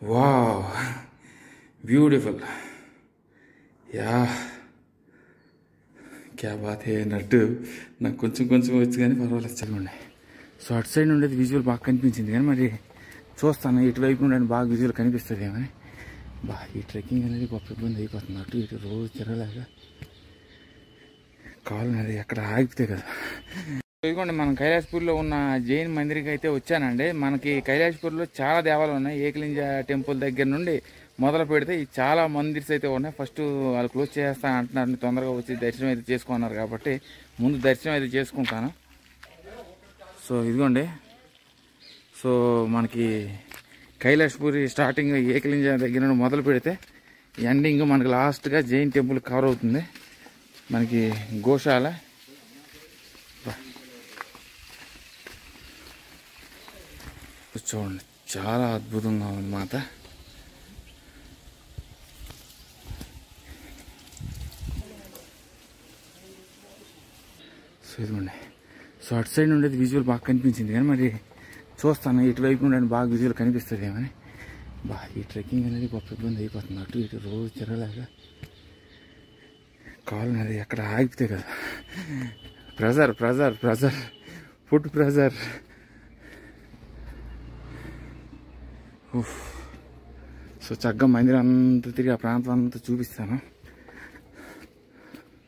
वाह ब्यूटीफुल या क्या बात है నట్టు నాకు కొంచెం కొంచెం వచ్చి కానీ పర్వాలేదు చల్లగా. సో అటు సైడ్ ఉండేది విజువల్ బాగా కనిపించింది కానీ మరి చూస్తాను ఇటువైపు నుండి బాగా విజువల్ కనిపిస్తుంది ఏమని. ఈ ట్రెక్కింగ్ అనేది గొప్ప ఇబ్బంది అయిపోతుంది. అటు ఇటు రోజు తిరగలేక కాలు అనేది ఎక్కడ ఆగితే కదా. ఇదిగోండి మనం కైలాసపూర్లో ఉన్న జైన్ మందిర్కి అయితే వచ్చానండి. మనకి కైలాసపూర్లో చాలా దేవాలయాలు ఉన్నాయి. ఏకలింగ టెంపుల్ దగ్గర నుండి మొదలు పెడితే చాలా మందిర్స్ అయితే ఉన్నాయి. ఫస్ట్ వాళ్ళు క్లోజ్ చేస్తా అంటున్నారు, తొందరగా వచ్చి దర్శనం అయితే చేసుకున్నారు కాబట్టి ముందు దర్శనం అయితే చేసుకుంటాను. సో ఇదిగోండి, సో మనకి కైలాసపూరి స్టార్టింగ్ ఏకలింగ దగ్గర నుండి మొదలు పెడితే ఎండింగ్ మనకి లాస్ట్గా జైన్ టెంపుల్ కవర్ అవుతుంది. మనకి గోశాల చూడండి, చాలా అద్భుతంగా ఉంది మాత. సో ఇదిగోండి, సో అటు సైడ్ ఉండేది విజువల్ బాగా కనిపించింది కానీ మరి చూస్తాను ఇటువైపు నుండి బాగా విజువల్ కనిపిస్తుంది ఏమని. ఈ ట్రెక్కింగ్ అనేది గొప్ప ఇబ్బంది అయిపోతుంది. అటు ఇటు రోజు తిరగలేక కాలు అనేది ఎక్కడ ఆగితే కదా. Pressure pressure pressure food pressure. So చక్కగా మందిరం అంతా తిరిగి ఆ ప్రాంతం అంతా చూపిస్తాను.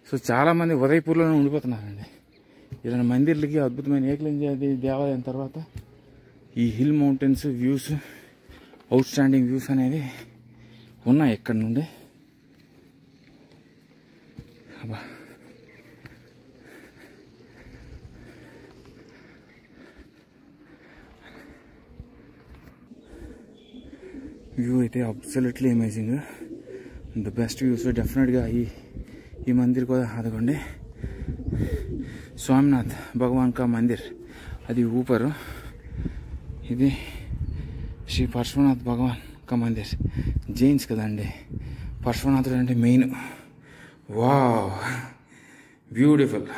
సో చాలామంది ఉదయపూర్లోనే ఉండిపోతున్నారండి. ఇలాంటి మందిర్లకి అద్భుతమైన ఏకలింగ దేవాలయం తర్వాత ఈ hill mountains views, out standing views అనేవి ఉన్నాయి ఇక్కడ నుండి. అబ్బా వ్యూ అయితే absolutely amazing. The best views డెఫినెట్గా ఈ మందిర్ కూడా. అదిగోండి స్వామినాథ్ భగవాన్ కా మందిర్, అది ఊపరు. ఇది శ్రీ పరశునాథ్ భగవాన్ కా మందిర్, జైన్స్ కదండి. పరశునాథుడు అంటే మెయిన్. వావ్ బ్యూటిఫుల్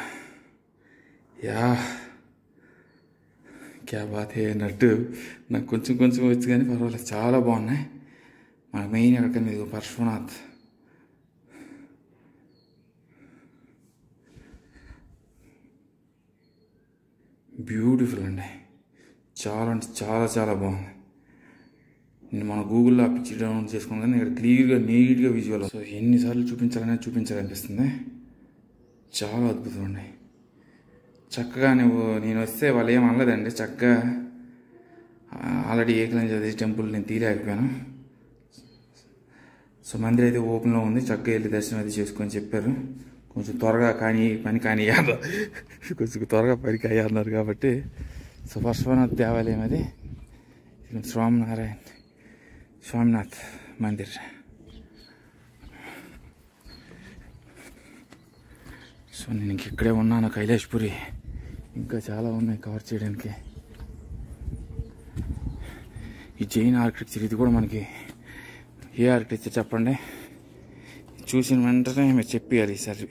యా క్యా బాత్ హే నట్టు నాకు కొంచెం కొంచెం వచ్చి కానీ పర్వాలేదు, చాలా బాగున్నాయి. మన మెయిన్ ఎక్కడికైనా ఇది పరశునాథ్. బ్యూటిఫుల్ అండి, చాలా అంటే చాలా చాలా బాగుంది. నేను మన గూగుల్లో ఆ పిక్చర్ డౌన్లోడ్ చేసుకున్నాను కానీ ఇక్కడ క్లియర్గా నీట్గా విజువల్. సో ఎన్నిసార్లు చూపించాలనిపిస్తుంది. చాలా అద్భుతం అండి. చక్కగా నేను వస్తే వాళ్ళు ఏం అనలేదండి. చక్కగా ఆల్రెడీ ఏకలింగ టెంపుల్ నేను తీయలేకపోయాను. సో మందిర్ అయితే ఓపెన్లో ఉంది, చక్కగా వెళ్ళి దర్శనం అయితే చేసుకొని చెప్పారు. కొంచెం త్వరగా పని కానియాలి, కొంచెం త్వరగా పనికి అయ్యారు కాబట్టి. సో పరశునాథ్ దేవాలయం అది స్వామినాథ్ మందిర్. సో నేను ఇక్కడే ఉన్నాను కైలాసపురి. ఇంకా చాలా ఉన్నాయి కవర్ చేయడానికి. ఈ జైన్ ఆర్కిటెక్చర్ ఇది కూడా మనకి ఏ ఆర్కిటెక్చర్ చెప్పండి, చూసిన వెంటనే మీరు చెప్పేయాలి ఈసారి.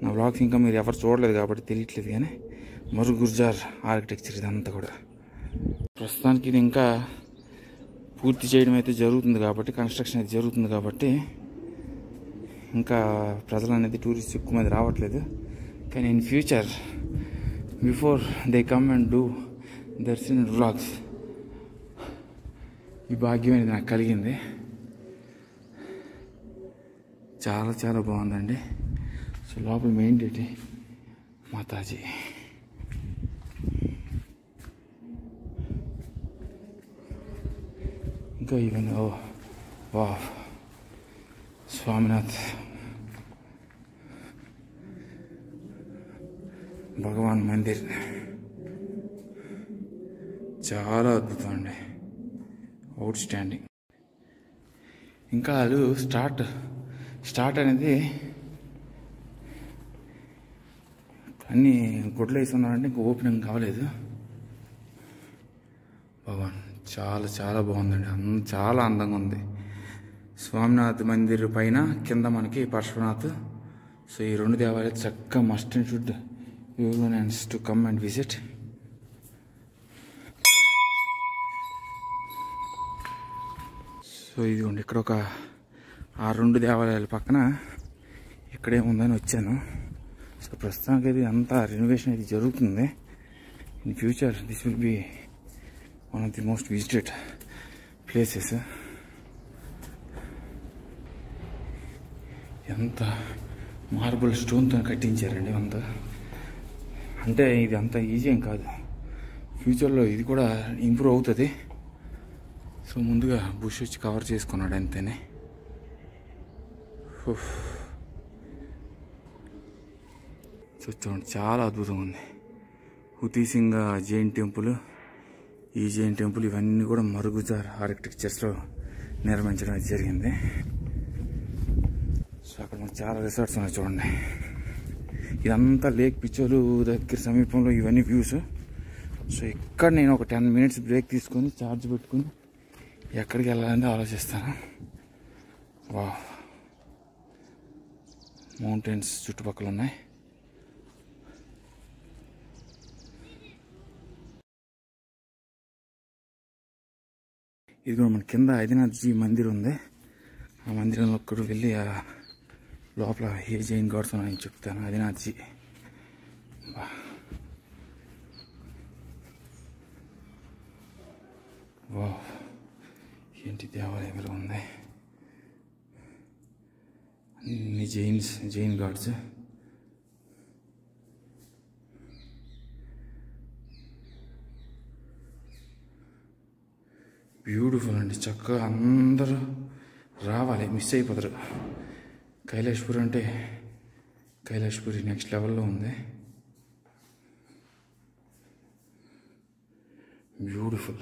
నా బ్లాగ్స్ ఇంకా మీరు ఎవరు చూడలేదు కాబట్టి తెలియట్లేదు కానీ మరు గుర్జార్ ఆర్కిటెక్చర్ ఇదంతా కూడా. ప్రస్తుతానికి ఇది ఇంకా పూర్తి చేయడం అయితే జరుగుతుంది కాబట్టి, కన్స్ట్రక్షన్ అయితే జరుగుతుంది కాబట్టి ఇంకా ప్రజలు అనేది టూరిస్ట్ ఎక్కువ మంది రావట్లేదు. కానీ in future before they come and do Darshan vlogs ఈ భాగ్యం అనేది నాకు కలిగింది. చాలా చాలా బాగుందండి. సో లోపల మెయిన్ డేటి మాతాజీ. ఇంకా ఇవన్నీ వా స్వామినాథ్ భగవాన్ మందిర్ చాలా అద్భుతం అండి, అవుట్ స్టాండింగ్. ఇంకా అది స్టార్ట్ అనేది అన్నీ గుడ్లు వేస్తున్నారంటే ఇంకా ఓపెనింగ్ కావలేదు. భగవాన్ చాలా చాలా బాగుందండి, చాలా అందంగా ఉంది. స్వామినాథ్ మందిర్ పైన కింద మనకి పరశునాథ్. సో ఈ రెండు దేవాలయాలు చక్కగా must and should everyone has to come and visit. So ఇదిగోండి ఇక్కడ ఒక ఆ 2 దేవాలయాల పక్కన ఇక్కడేముందని వచ్చాను. సో ప్రస్తుతానికి ఇది అంతా రెనోవేషన్ అయితే జరుగుతుంది. In future this will be one of the most visited places. ఎంత మార్బుల్ స్టోన్తో కట్టించారండి అంతా. అంటే ఇది అంత ఈజీ ఏం కాదు, ఫ్యూచర్లో ఇది కూడా ఇంప్రూవ్ అవుతుంది. సో ముందుగా బుష్ వచ్చి కవర్ చేసుకున్నాడు అంతేనే. సో చూడండి చాలా అద్భుతంగా ఉంది. హుతీసింగ్ జైన్ టెంపుల్, ఈ జైన్ టెంపుల్ ఇవన్నీ కూడా మరుగుజార్ ఆర్కిటెక్చర్స్లో నిర్మించడం జరిగింది. సో అక్కడ మనకు చాలా రిసార్ట్స్ ఉన్నాయి చూడండి. ఇదంతా లేక్ పిచ్చోలు దగ్గర సమీపంలో ఇవన్నీ వ్యూస్. సో ఇక్కడ నేను ఒక 10 minutes బ్రేక్ తీసుకొని ఛార్జ్ పెట్టుకుని ఎక్కడికి వెళ్ళాలని ఆలోచిస్తాను. వా మౌంటైన్స్ చుట్టుపక్కల ఉన్నాయి. ఇది కూడా మన కింద ఆదినాథ్జీ మందిర్ ఉంది. ఆ మందిరంలో కూడా వెళ్ళి ఆ లోపల ఏ జైన్ గాడ్స్ ఉన్నాయని చెప్తాను. ఆదినాథ్జీ వా ఏంటి దేవాలయంలో ఉంది. అన్ని జైన్ గాడ్స్. బ్యూటిఫుల్ అండి. చక్కగా అందరూ రావాలి, మిస్ అయిపోతారు. కైలాష్పూర్ అంటే కైలాష్పూరి నెక్స్ట్ లెవెల్లో ఉంది. బ్యూటిఫుల్.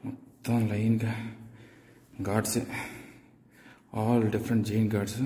మొత్తం లైన్గా gods, all different Jain God's.